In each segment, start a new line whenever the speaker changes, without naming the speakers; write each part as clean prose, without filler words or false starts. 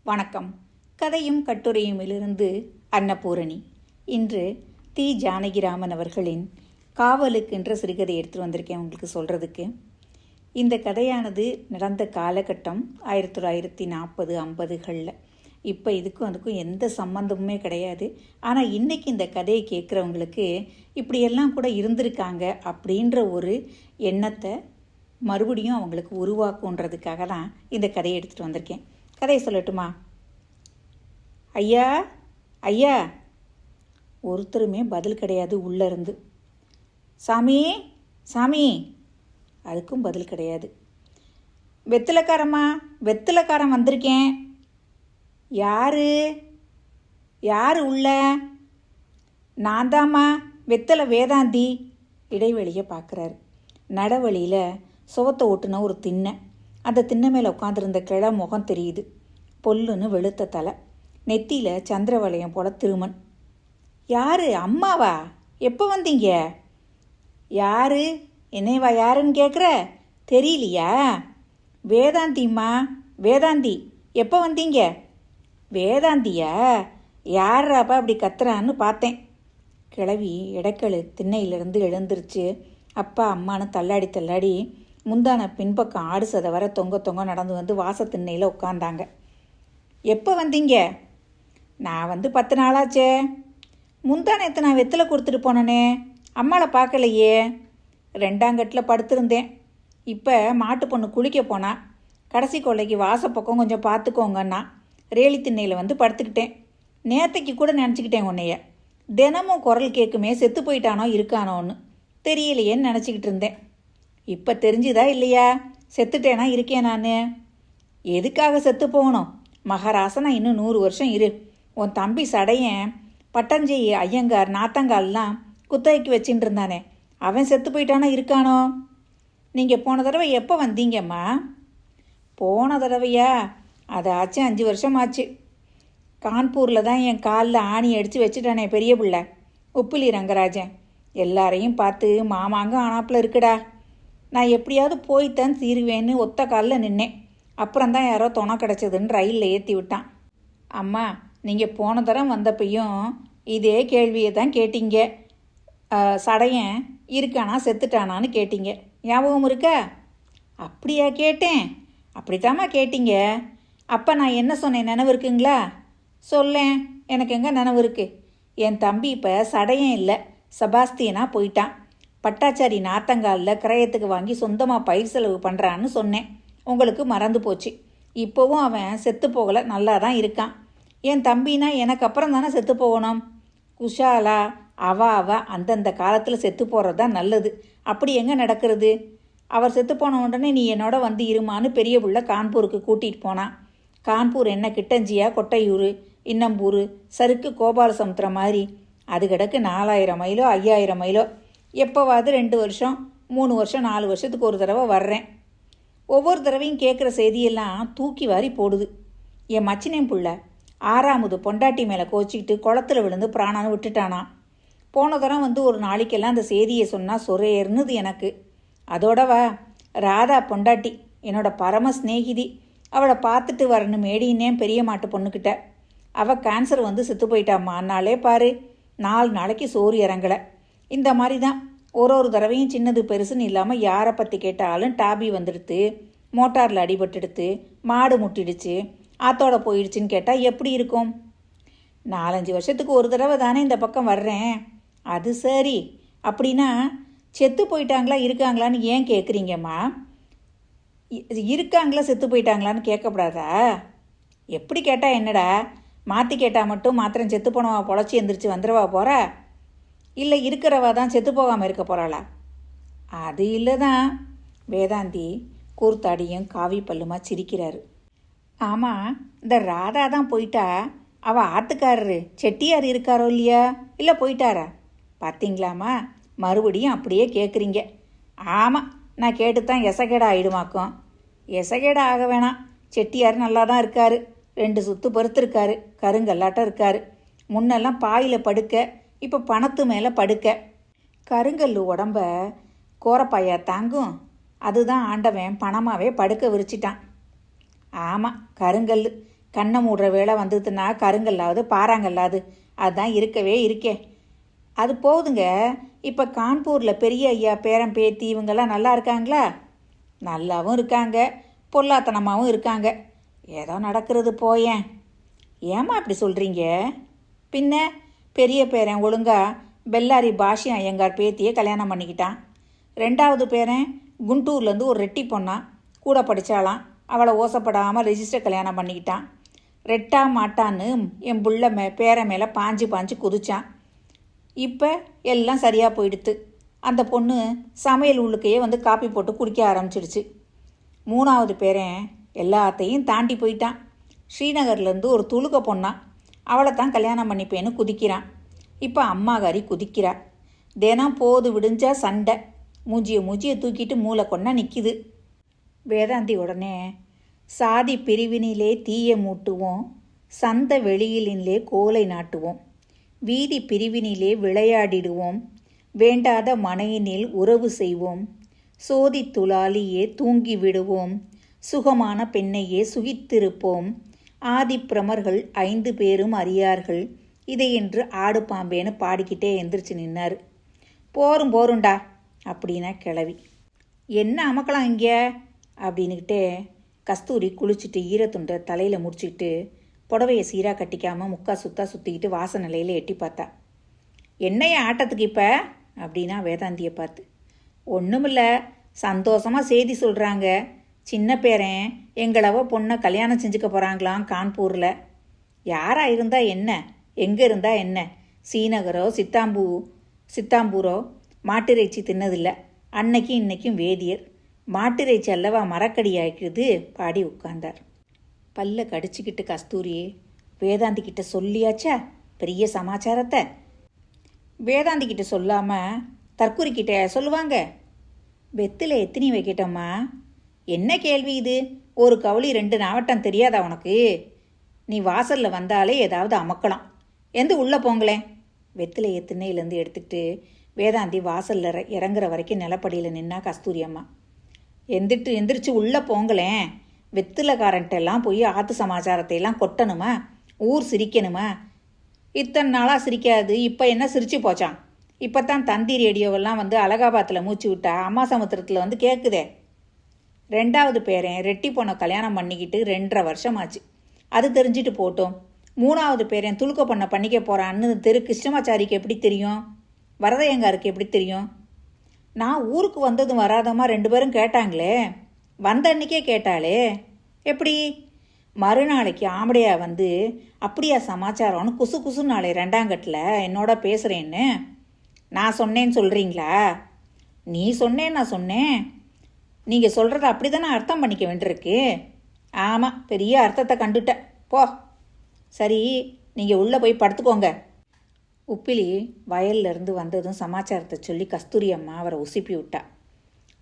வணக்கம். கதையும் கட்டுரையுமிலிருந்து அன்னபூரணி. இன்று தி. ஜானகிராமன் அவர்களின் காவலுக்கு என்ற சிறுகதை எடுத்துகிட்டு வந்திருக்கேன் உங்களுக்கு சொல்கிறதுக்கு. இந்த கதையானது நடந்த காலகட்டம் 1940, 50களில். இப்போ இதுக்கும் அதுக்கும் எந்த சம்மந்தமுமே கிடையாது. ஆனால் இன்றைக்கி இந்த கதையை கேட்குறவங்களுக்கு இப்படியெல்லாம் கூட இருந்திருக்காங்க அப்படின்ற ஒரு எண்ணத்தை மறுபடியும் அவங்களுக்கு உருவாக்குன்றதுக்காக தான் இந்த கதையை எடுத்துகிட்டு வந்திருக்கேன். கதையை சொல்லட்டுமா? ஐயா ஐயா, ஒருத்தருமே பதில் கிடையாது உள்ளேருந்து. சாமி சாமி, அதுக்கும் பதில் கிடையாது. வெத்திலக்காரம்மா, வெத்திலக்காரன் வந்திருக்கேன். யாரு உள்ள? நான் தாம்மா, வெத்தலை வேதாந்தி. இடைவெளியை பார்க்குறாரு. நடவழியில் சுவத்தை ஓட்டுன ஒரு திண்ணை. அந்த திண்ணை மேலே உட்காந்துருந்த கிழ முகம் தெரியுது. பொல்லுன்னு வெளுத்த தலை, நெத்தியில் சந்திரவளையம் போல திருமண். யாரு? அம்மாவா? எப்போ வந்தீங்க? யாரு? என்னைவா யாருன்னு கேட்குற? தெரியலையா? வேதாந்திம்மா, வேதாந்தி. எப்போ வந்தீங்க? வேதாந்தியா? யாராப்பா அப்படி கத்துறான்னு பார்த்தேன். கிழவி இடைக்கழு திண்ணையிலிருந்து எழுந்துருச்சு. அப்பா அம்மானு தள்ளாடி முந்தான பின்பக்கம் ஆடு சதை வர தொங்க நடந்து வந்து வாசத்திண்ணையில் உட்காந்தாங்க. எப்போ வந்தீங்க? நான் வந்து 10 நாளாச்சே. முந்தானத்தை நான் வெத்தலை கொடுத்துட்டு போனேனே, அம்மாவை பார்க்கலையே. 2ஆம் கட்டில் படுத்திருந்தேன். இப்போ மாட்டு பொண்ணு குளிக்க போனா. கடைசி கொள்ளைக்கு வாசப்பக்கம் கொஞ்சம் பார்த்துக்கோங்கன்னா ரேலி திண்ணையில் வந்து படுத்துக்கிட்டேன். நேத்தைக்கு கூட நினச்சிக்கிட்டேன் உன்னைய. தினமும் குரல் கேட்குமே, செத்து போயிட்டானோ இருக்கானோன்னு. தெரியலையேன்னு நினச்சிக்கிட்டு இருந்தேன். இப்போ தெரிஞ்சுதா இல்லையா செத்துட்டேனா இருக்கேன் நான்? எதுக்காக செத்து போகணும்? மகாராசனா இன்னும் 100 வருஷம் இரு. உன் தம்பி சடையன் பட்டஞ்செய் ஐயங்கார் நாத்தங்கால்லாம் குத்தகைக்கு வச்சுட்டு இருந்தானே, அவன் செத்து போயிட்டானா இருக்கானோ? நீங்கள் போன தடவை எப்போ வந்தீங்கம்மா? போன தடவையா? அது ஆச்சு 5 வருஷம் ஆச்சு. கான்பூரில் தான் என் காலில் ஆணி அடித்து வச்சுட்டானே பெரிய பிள்ளை உப்பிலி ரங்கராஜன். எல்லாரையும் பார்த்து மாமாங்க ஆனாப்பில் இருக்குடா. நான் எப்படியாவது போய்த்தான் தீருவேன்னு ஒத்த காலில் நின்னேன். அப்புறம்தான் யாரோ துணை கிடச்சதுன்னு ரயிலில் ஏற்றி விட்டான். அம்மா, நீங்கள் போன தரம் வந்தப்பையும் இதே கேள்வியை தான் கேட்டீங்க. சடையன் இருக்கானா செத்துட்டானான்னு கேட்டீங்க. ஞாபகம் இருக்கா? அப்படியா கேட்டேன்? அப்படித்தாம்மா கேட்டீங்க. அப்போ நான் என்ன சொன்னேன் நினைவு இருக்குங்களா? சொல்லேன், எனக்கு எங்கே நினைவு இருக்கு? என் தம்பி இப்போ சடையன் இல்லை, செபாஸ்தியனா போயிட்டான். பட்டாச்சாரி நாத்தங்காலில் கிரயத்துக்கு வாங்கி சொந்தமாக பயிர் செலவு பண்ணுறான்னு சொன்னேன். உங்களுக்கு மறந்து போச்சு. இப்போவும் அவன் செத்து போகலை, நல்லா தான் இருக்கான். என் தம்பினா எனக்கு அப்புறம் தானே செத்து போகணும். குஷாலா அவ அந்தந்த காலத்தில் செத்து போகிறது தான் நல்லது. அப்படி எங்கே நடக்கிறது? அவர் செத்து போன உடனே நீ என்னோட வந்து இருமான்னு பெரிய புள்ள கான்பூருக்கு கூட்டிகிட்டு போனான். கான்பூர் என்ன கிட்டஞ்சியா, கொட்டையூர், இன்னம்பூர், சருக்கு, கோபாலசமுத்திரம் மாதிரி? அது கிடக்கு 4000 மைலோ 5000 மைலோ. எப்போவாது 2 வருஷம் 3 வருஷம் 4 வருஷத்துக்கு ஒரு தடவை வர்றேன். ஒவ்வொரு தடவையும் கேட்குற செய்தியெல்லாம் தூக்கி வாரி போடுது. என் மச்சினேன் புள்ள 6ஆவது பொண்டாட்டி மேலே கோச்சிக்கிட்டு குளத்தில் விழுந்து பிராணான்னு விட்டுட்டானா. போன தரம் வந்து ஒரு நாளைக்கெல்லாம் அந்த செய்தியை சொன்னால் சொரேர்னுது எனக்கு. அதோடவா ராதா பொண்டாட்டி என்னோட பரம ஸ்நேகிதி. அவளை பார்த்துட்டு வரணும் மேடின்னே பெரிய மாட்டு பொண்ணுக்கிட்ட. அவள் கேன்சர் வந்து செத்து போயிட்டாம்மா. அன்னாலே பாரு, 4 நாளைக்கு சோறு இறங்கலை. இந்த மாதிரி தான் ஒரு தடவையும் சின்னது பெருசுன்னு இல்லாமல் யாரை பற்றி கேட்டாலும் டாபி வந்துடுத்து, மோட்டாரில் அடிபட்டுடுத்து, மாடு முட்டிடுச்சு, ஆத்தோட போயிடுச்சுன்னு கேட்டால் எப்படி இருக்கும்? 4-5 வருஷத்துக்கு ஒரு தடவை தானே இந்த பக்கம் வர்றேன். அது சரி, அப்படின்னா செத்து போயிட்டாங்களா இருக்காங்களான்னு ஏன் கேட்குறீங்கம்மா? இருக்காங்களா செத்து போயிட்டாங்களான்னு கேட்கக்கூடாதா? எப்படி கேட்டால் என்னடா? மாற்றி கேட்டால் மட்டும் மாத்திரம் செத்து போனவா பொழைச்சி எந்திரிச்சு வந்துடுவா போகிறா? இல்லை இருக்கிறவா தான் செத்து போகாமல் இருக்க போகிறாளா? அது இல்லை தான். வேதாந்தி கூர்த்தாடியும் காவி பல்லுமா சிரிக்கிறாரு. ஆமாம், இந்த ராதா தான் போயிட்டா. அவள் ஆத்துக்காரரு செட்டியார் இருக்காரோ இல்லையா? இல்லை போயிட்டாரா? பார்த்தீங்களாம்மா, மறுபடியும் அப்படியே கேட்குறீங்க. ஆமாம், நான் கேட்டுத்தான் எசகேடா ஆயிடுமாக்கும். எசகேடா ஆக வேணாம். செட்டியார் நல்லா தான் இருக்காரு. 2 சுத்து பருத்திருக்காரு, கருங்கல்லாட்டம் இருக்காரு. முன்னெல்லாம் பாயில் படுக்க, இப்போ பணத்து மேலே படுக்க. கருங்கல் உடம்ப கோரப்பாயா தாங்கும். அதுதான் ஆண்டவன் பணமாகவே படுக்க விரிச்சிட்டான். ஆமாம், கருங்கல் கண்ணை மூடுற வேலை வந்ததுன்னா கருங்கல்லாவது பாறாங்கல்லாது அதுதான் இருக்கவே இருக்கே. அது போகுதுங்க. இப்போ கான்பூரில் பெரிய ஐயா பேரன் பேத்தி இவங்கெல்லாம் நல்லா இருக்காங்களா? நல்லாவும் இருக்காங்க, பொல்லாத்தனமாகவும் இருக்காங்க. ஏதோ நடக்கிறது போயேன். ஏம்மா அப்படி சொல்கிறீங்க? பின்ன பெரிய பேரன் ஒழுங்கா பெல்லாரி பாஷி ஐயங்கார் பேத்தியை கல்யாணம் பண்ணிக்கிட்டான். ரெண்டாவது பேரன் குண்டூர்லேருந்து ஒரு ரெட்டி பொண்ணான், கூட படித்தாலாம். அவளை ஓசப்படாமல் ரெஜிஸ்டர் கல்யாணம் பண்ணிக்கிட்டான். ரெட்டா மாட்டான்னு என் புள்ள பேரன் மேலே பாஞ்சு பாஞ்சு குதிச்சான். இப்போ எல்லாம் சரியாக போயிடுத்து. அந்த பொண்ணு சமையல் உள்ளுக்கையே வந்து காப்பி போட்டு குடிக்க ஆரம்பிச்சிடுச்சு. மூணாவது பேரன் எல்லாத்தையும் தாண்டி போயிட்டான். ஸ்ரீநகர்லேருந்து ஒரு துளுக்க பொண்ணான், அவளை தான் கல்யாணம் பண்ணிப்பேன்னு குதிக்கிறான். இப்போ அம்மாகாரி குதிக்கிறா. தினம் போது விடிஞ்சா சண்டை, மூஞ்சியை தூக்கிட்டு மூளை கொண்டா நிற்கிது. வேதாந்தி உடனே, சாதி பிரிவினிலே தீய மூட்டுவோம், சந்த வெளியிலே கோலை நாட்டுவோம், வீதி பிரிவினிலே விளையாடிடுவோம், வேண்டாத மனையினில் உறவு செய்வோம், சோதி துளாலியே தூங்கி விடுவோம், சுகமான பெண்ணையே சுகித்திருப்போம், ஆதிப்பிரமர்கள் 5 பேரும் அறியார்கள், இதையென்று ஆடு பாம்பேன்னு பாடிக்கிட்டே எந்திரிச்சு நின்னார். போருண்டா அப்படின்னா கிளவி. என்ன அமக்கலாம் இங்கே அப்படின்னுக்கிட்டே கஸ்தூரி குளிச்சுட்டு ஈரத்துண்டை தலையில் முடிச்சுக்கிட்டு புடவையை சீராக கட்டிக்காமல் முக்கா சுற்றிக்கிட்டு வாச நிலையில் எட்டி பார்த்தா. என்னைய ஆட்டத்துக்கு இப்போ அப்படின்னா வேதாந்தியை பார்த்து. ஒன்றுமில்ல, சந்தோஷமாக செய்தி சொல்கிறாங்க. சின்ன பேரன் எங்களவோ பொண்ணை கல்யாணம் செஞ்சுக்க போகிறாங்களாம் கான்பூரில். யாராக இருந்தால் என்ன, எங்கே இருந்தால் என்ன, ஸ்ரீநகரோ சித்தாம்பூரோ மாட்டிறைச்சி தின்னதில்லை. அன்னைக்கும் இன்னைக்கும் வேதியர். மாட்டிறைச்சி அல்லவா மரக்கடி ஆயிக்குது பாடி உட்கார்ந்தார். பல்ல கடிச்சிக்கிட்டு கஸ்தூரி வேதாந்தி கிட்ட சொல்லியாச்சா பெரிய சமாச்சாரத்தை? வேதாந்தி கிட்ட சொல்லாமல் தற்கூரிக்கிட்ட சொல்லுவாங்க? வெத்தில் எத்தினி வைக்கிட்டோம்மா. என்ன கேள்வி இது? ஒரு கவுளி 2 நாவட்டம் தெரியாதா உனக்கு? நீ வாசலில் வந்தாலே ஏதாவது அமக்கலாம். எந்த உள்ளே போங்களேன். வெத்திலை திண்ணையிலேருந்து எடுத்துக்கிட்டு வேதாந்தி வாசலில் இறங்குற வரைக்கும் நிலப்படியில் நின்னா கஸ்தூரி அம்மா. எந்திரிச்சு உள்ளே போங்களேன். வெத்திலக்காரன்ட்டெல்லாம் போய் ஆற்று சமாச்சாரத்தையெல்லாம் கொட்டணுமா? ஊர் சிரிக்கணுமா? இத்தனை நாளாக சிரிக்காது, இப்போ என்ன சிரிச்சு போச்சான்? இப்போ தான் தந்தி ரேடியோவெல்லாம் வந்து அலகாபாத்தில் மூச்சு விட்டா அம்மா சமுத்திரத்தில் வந்து கேட்குதே. 2வது பேரன் ரெட்டி பொண்ணை கல்யாணம் பண்ணிக்கிட்டு 2.5 வருஷம் ஆச்சு. அது தெரிஞ்சுட்டு போட்டோம். 3வது பேரன் துளுக்க பொண்ணை பண்ணிக்க போகிறான்னு தெரு கிருஷ்ணமாச்சாரிக்கு எப்படி தெரியும்? வரதையங்காருக்கு எப்படி தெரியும்? நான் ஊருக்கு வந்ததும் வராதமா 2 பேரும் கேட்டாங்களே. வந்த அன்னைக்கே கேட்டாளே. எப்படி? மறுநாளைக்கு ஆம்படையா வந்து அப்படியா சமாச்சாரம்னு குசு நாளை 2ஆம் கட்டில் என்னோட பேசுகிறேன்னு நான் சொன்னேன்னு சொல்கிறீங்களா? நீ சொன்னேன், நான் சொன்னேன். நீங்கள் சொல்கிறத அப்படி தானே அர்த்தம் பண்ணிக்க வேண்டியிருக்கு. ஆமாம், பெரிய அர்த்தத்தை கண்டுட்ட போ. சரி, நீங்கள் உள்ளே போய் படுத்துக்கோங்க. உப்பிலி வயல்லேருந்து வந்ததும் சமாச்சாரத்தை சொல்லி கஸ்தூரி அம்மா அவரை உசுப்பி விட்டா.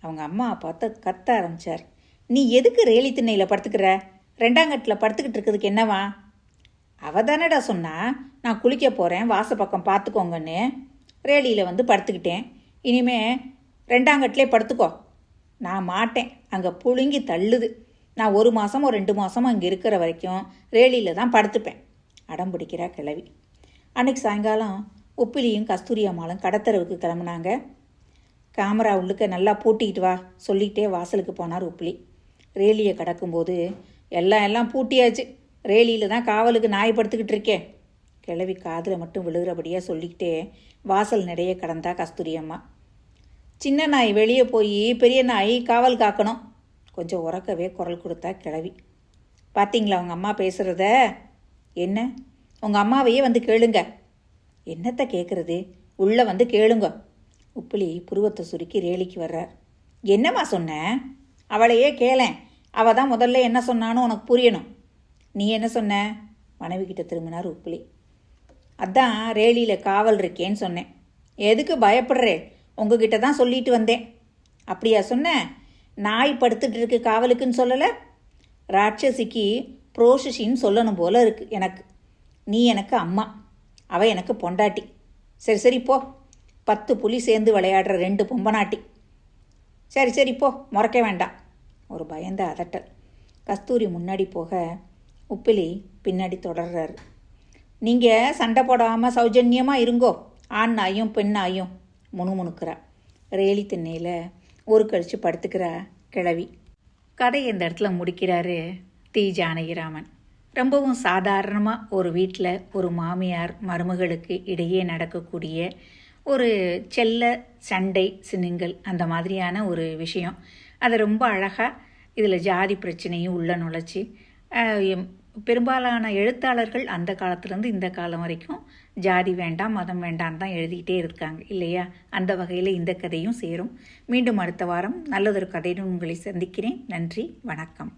அவங்க அம்மா பார்த்து கத்த ஆரம்பித்தார். நீ எதுக்கு ரேலி திண்ணையில் படுத்துக்கிற? 2ஆம் கட்டில் படுத்துக்கிட்டு இருக்கிறதுக்கு என்னவா? அவ தானடா சொன்னா நான் குளிக்க போகிறேன், வாசப்பக்கம் பார்த்துக்கோங்கன்னு. ரேலியில் வந்து படுத்துக்கிட்டேன். இனிமே 2ஆம் கட்டிலே படுத்துக்கோ. நான் மாட்டேன், அங்கே புழுங்கி தள்ளுது. நான் 1 மாதமோ 2 மாதமோ அங்கே இருக்கிற வரைக்கும் ரேலியில் தான் படுத்துப்பேன். அடம் பிடிக்கிறா கிளவி. அன்னைக்கு சாயங்காலம் உப்பிலியும் கஸ்தூரி அம்மாளும் கடத்தரவுக்கு கிளம்புனாங்க. கேமரா உள்ளுக்க நல்லா பூட்டிக்கிட்டு வா சொல்லிகிட்டே வாசலுக்கு போனார் உப்பிலி. ரேலியை கடக்கும்போது எல்லாம் பூட்டியாச்சு, ரேலியில் தான் காவலுக்கு நாய் படுத்துக்கிட்டு இருக்கேன். கிளவி காதில் மட்டும் விழுகிறபடியாக சொல்லிக்கிட்டே வாசல் நிறைய கடந்தா கஸ்தூரி அம்மா. சின்ன நாய் வெளியே போய் பெரிய நாய் காவல் காக்கணும். கொஞ்சம் உறக்கவே குரல் கொடுத்தா கிளவி. பார்த்தீங்களா அவங்க அம்மா பேசுகிறத? என்ன, உங்கள் அம்மாவையே வந்து கேளுங்க. என்னத்தை கேட்குறது? உள்ளே வந்து கேளுங்க. உப்பிலி புருவத்தை சுருக்கி ரேலிக்கு வர்றார். என்னம்மா சொன்ன? அவளையே கேளேன். அவள் தான் முதல்ல என்ன சொன்னான்னு உனக்கு புரியணும். நீ என்ன சொன்ன? மனைவி கிட்ட திரும்பினார் உப்பிலி. அதான் ரேலியில் காவல் இருக்கேன்னு சொன்னேன். எதுக்கு பயப்படுறே? உங்ககிட்ட தான் சொல்லிட்டு வந்தேன். அப்படியா சொன்ன? நாய் படுத்துட்டு இருக்கு காவலுக்குன்னு சொல்லலை? ராட்சசிக்கு ப்ரோஷின்னு சொல்லணும் போல இருக்கு எனக்கு. நீ எனக்கு அம்மா, அவள் எனக்கு பொண்டாட்டி. சரி போ. 10 புலி சேர்ந்து விளையாடுற 2 பொம்பனாட்டி. சரி போ, முறைக்க வேண்டாம். ஒரு பயந்த அதட்டல். கஸ்தூரி முன்னாடி போக உப்பிலி பின்னாடி தொடர்றாரு. நீங்கள் சண்டை போடாமல் சௌஜன்யமாக இருங்கோ, ஆண் நாயும் பெண் நாயும் முணுமுணுக்கிறா. ரேலி திண்ணையில் ஒரு கழிச்சு படுத்துக்கிறா கிழவி. கதை இந்த இடத்துல முடிக்கிறாரு தி. ஜானகிராமன். ரொம்பவும் சாதாரணமாக ஒரு வீட்டில் ஒரு மாமியார் மருமகளுக்கு இடையே நடக்கக்கூடிய ஒரு செல்ல சண்டை சினுங்கள் அந்த மாதிரியான ஒரு விஷயம். அதை ரொம்ப அழகாக இதில் ஜாதி பிரச்சனையும் உள்ள நுழைச்சி பெரும்பாலான எழுத்தாளர்கள் அந்த காலத்துலேருந்து இந்த காலம் வரைக்கும் ஜாதி வேண்டாம் மதம் வேண்டாம் தான் எழுதிக்கிட்டே இருக்காங்க இல்லையா? அந்த வகையில் இந்த கதையும் சேரும். மீண்டும் அடுத்த வாரம் நல்லதொரு கதையுடன் உங்களை சந்திக்கிறேன். நன்றி, வணக்கம்.